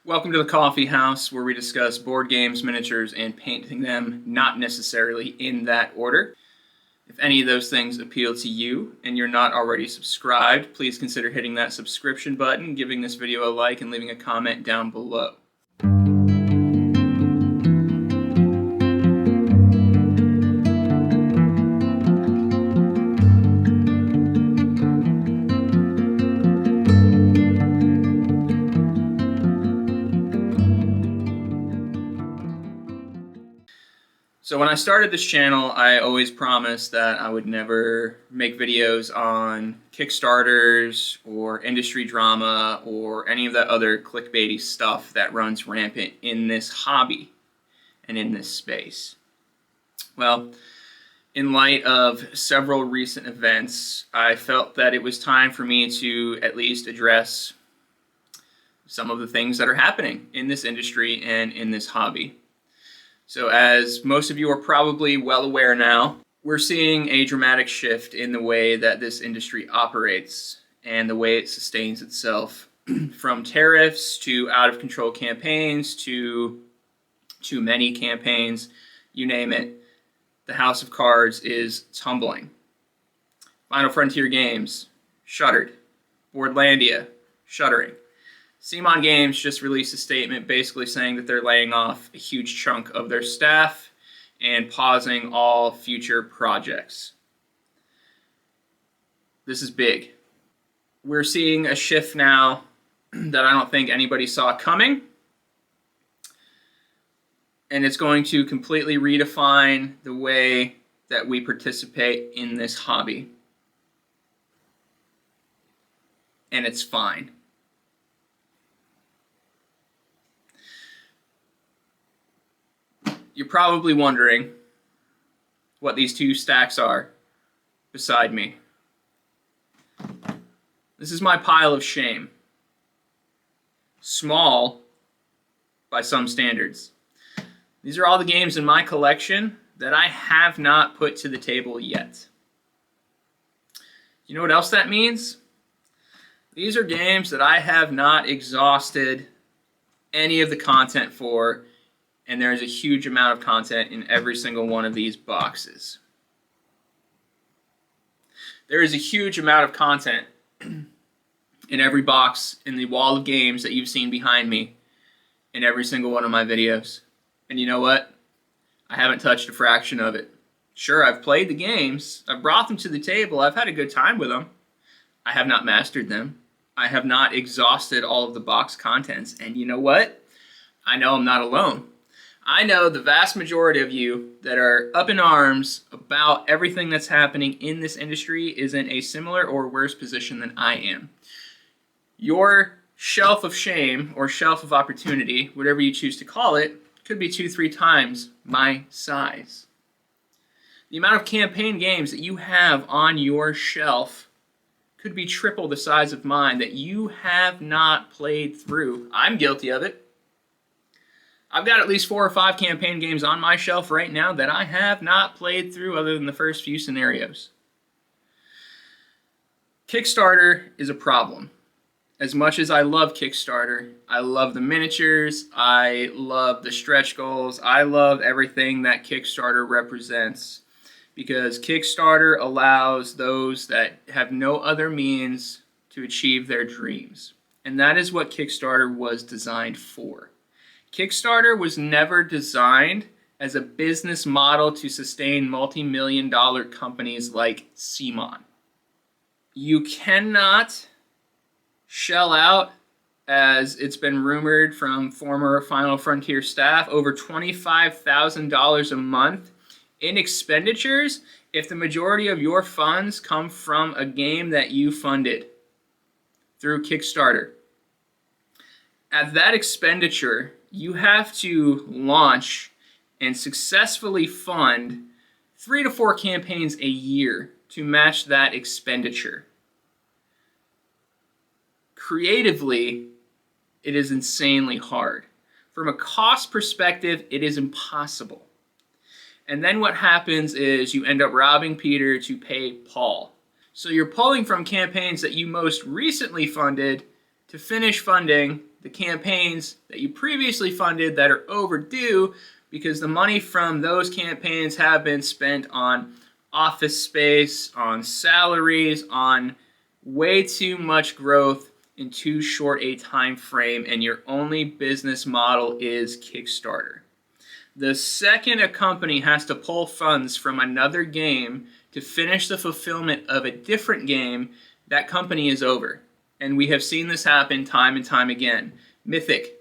Welcome to the Coffee House, where we discuss board games, miniatures, and painting them, not necessarily in that order. If any of those things appeal to you and you're not already subscribed, please consider hitting that subscription button, giving this video a like, and leaving a comment down below. So when I started this channel, I always promised that I would never make videos on Kickstarters or industry drama or any of that other clickbaity stuff that runs rampant in this hobby and in this space. Well, in light of several recent events, I felt that it was time for me to at least address some of the things that are happening in this industry and in this hobby. So as most of you are probably well aware now, we're seeing a dramatic shift in the way that this industry operates and the way it sustains itself. From tariffs to out-of-control campaigns to too many campaigns, you name it, the house of cards is tumbling. Final Frontier Games, shuttered. Boardlandia, shuttering. CMON Games just released a statement basically saying that they're laying off a huge chunk of their staff and pausing all future projects. This is big. We're seeing a shift now that I don't think anybody saw coming, and it's going to completely redefine the way that we participate in this hobby. And it's fine. You're probably wondering what these two stacks are beside me. This is my pile of shame. Small by some standards. These are all the games in my collection that I have not put to the table yet. You know what else that means? These are games that I have not exhausted any of the content for, and there is a huge amount of content in every single one of these boxes. There is a huge amount of content in every box in the wall of games that you've seen behind me in every single one of my videos. And you know what? I haven't touched a fraction of it. Sure, I've played the games. I've brought them to the table. I've had a good time with them. I have not mastered them. I have not exhausted all of the box contents. And you know what? I know I'm not alone. I know the vast majority of you that are up in arms about everything that's happening in this industry is in a similar or worse position than I am. Your shelf of shame or shelf of opportunity, whatever you choose to call it, could be 2-3 times my size. The amount of campaign games that you have on your shelf could be triple the size of mine that you have not played through. I'm guilty of it. I've got at least 4 or 5 campaign games on my shelf right now that I have not played through other than the first few scenarios. Kickstarter is a problem. As much as I love Kickstarter, I love the miniatures, I love the stretch goals, I love everything that Kickstarter represents, because Kickstarter allows those that have no other means to achieve their dreams. And that is what Kickstarter was designed for. Kickstarter was never designed as a business model to sustain multi-million-dollar companies like CMON. You cannot shell out, as it's been rumored from former Final Frontier staff, over $25,000 a month in expenditures if the majority of your funds come from a game that you funded through Kickstarter. At that expenditure, you have to launch and successfully fund 3 to 4 campaigns a year to match that expenditure. Creatively, it is insanely hard. From a cost perspective, it is impossible. And then what happens is you end up robbing Peter to pay Paul. So you're pulling from campaigns that you most recently funded to finish funding the campaigns that you previously funded that are overdue because the money from those campaigns have been spent on office space, on salaries, on way too much growth in too short a time frame, and your only business model is Kickstarter. The second a company has to pull funds from another game to finish the fulfillment of a different game, that company is over. And we have seen this happen time and time again. Mythic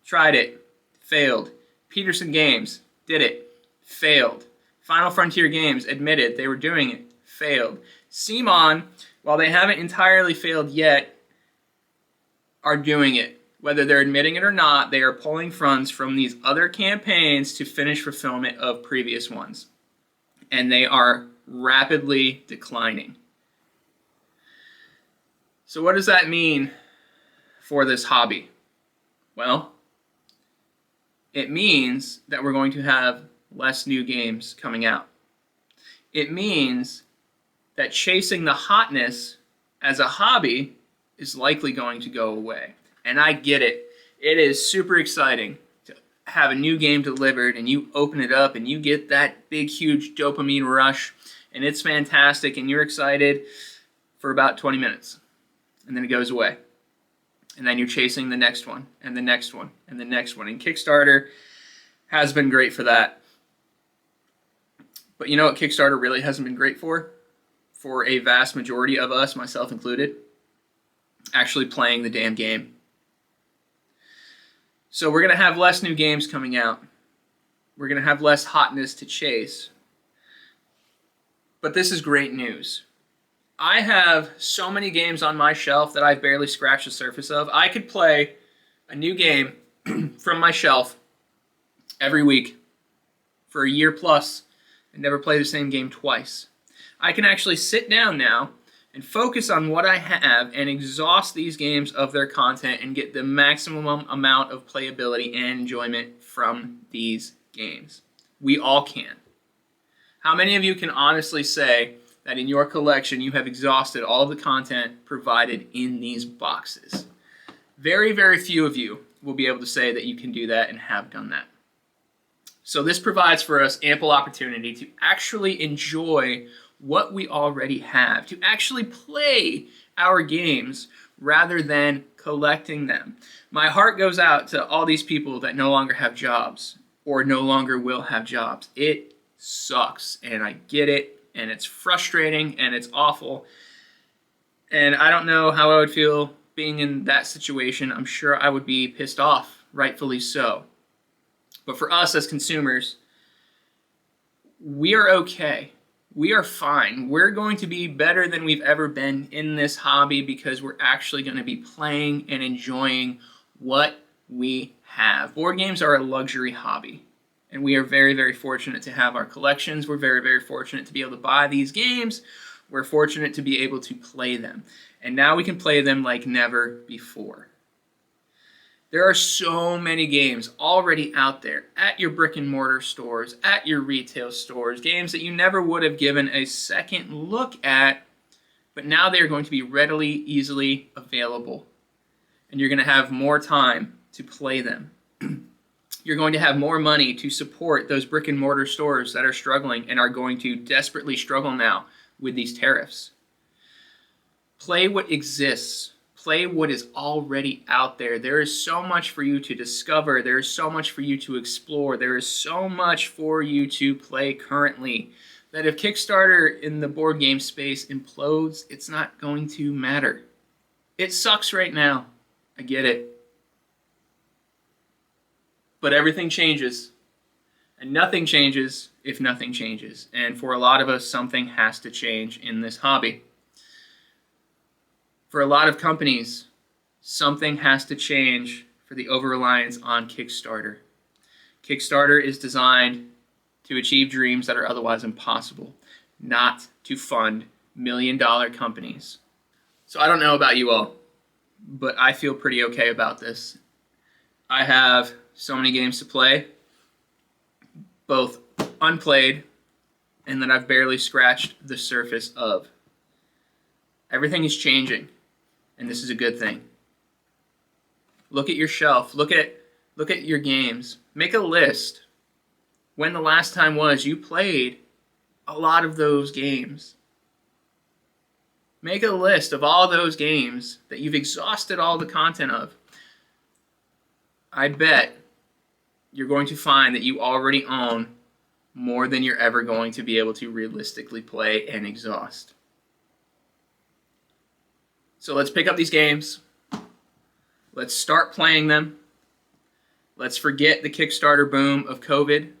tried it, failed. Peterson Games did it, failed. Final Frontier Games admitted they were doing it, failed. CMON, while they haven't entirely failed yet, are doing it. Whether they're admitting it or not, they are pulling funds from these other campaigns to finish fulfillment of previous ones. And they are rapidly declining. So what does that mean for this hobby? Well, it means that we're going to have less new games coming out. It means that chasing the hotness as a hobby is likely going to go away. And I get it. It is super exciting to have a new game delivered and you open it up and you get that big, huge dopamine rush and it's fantastic and you're excited for about 20 minutes. And then it goes away. And then you're chasing the next one and the next one and the next one. And Kickstarter has been great for that. But you know what Kickstarter really hasn't been great for? For a vast majority of us, myself included, actually playing the damn game. So we're going to have less new games coming out. We're going to have less hotness to chase. But this is great news. I have so many games on my shelf that I've barely scratched the surface of. I could play a new game from my shelf every week for a year plus and never play the same game twice. I can actually sit down now and focus on what I have and exhaust these games of their content and get the maximum amount of playability and enjoyment from these games. We all can. How many of you can honestly say that in your collection you have exhausted all of the content provided in these boxes? Very, very few of you will be able to say that you can do that and have done that. So this provides for us ample opportunity to actually enjoy what we already have, to actually play our games rather than collecting them. My heart goes out to all these people that no longer have jobs or no longer will have jobs. It sucks, and I get it, and it's frustrating, and it's awful. And I don't know how I would feel being in that situation. I'm sure I would be pissed off, rightfully so. But for us as consumers, we are okay. We are fine. We're going to be better than we've ever been in this hobby because we're actually going to be playing and enjoying what we have. Board games are a luxury hobby, and we are very, very fortunate to have our collections. We're very, very fortunate to be able to buy these games. We're fortunate to be able to play them. And now we can play them like never before. There are so many games already out there at your brick and mortar stores, at your retail stores, games that you never would have given a second look at, but now they're going to be readily, easily available. And you're going to have more time to play them. You're going to have more money to support those brick and mortar stores that are struggling and are going to desperately struggle now with these tariffs. Play what exists. Play what is already out there. There is so much for you to discover. There is so much for you to explore. There is so much for you to play currently that if Kickstarter in the board game space implodes, it's not going to matter. It sucks right now. I get it. But everything changes. And nothing changes if nothing changes. And for a lot of us, something has to change in this hobby. For a lot of companies, something has to change for the over-reliance on Kickstarter. Kickstarter is designed to achieve dreams that are otherwise impossible, not to fund million-dollar companies. So I don't know about you all, but I feel pretty okay about this. I have so many games to play, both unplayed and that I've barely scratched the surface of. Everything is changing. And this is a good thing. Look at your shelf. Look at your games. Make a list. When the last time was you played a lot of those games. Make a list of all those games that you've exhausted all the content of. I bet you're going to find that you already own more than you're ever going to be able to realistically play and exhaust. So let's pick up these games. Let's start playing them. Let's forget the Kickstarter boom of COVID.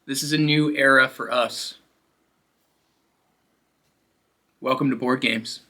This is a new era for us. Welcome to Board Games.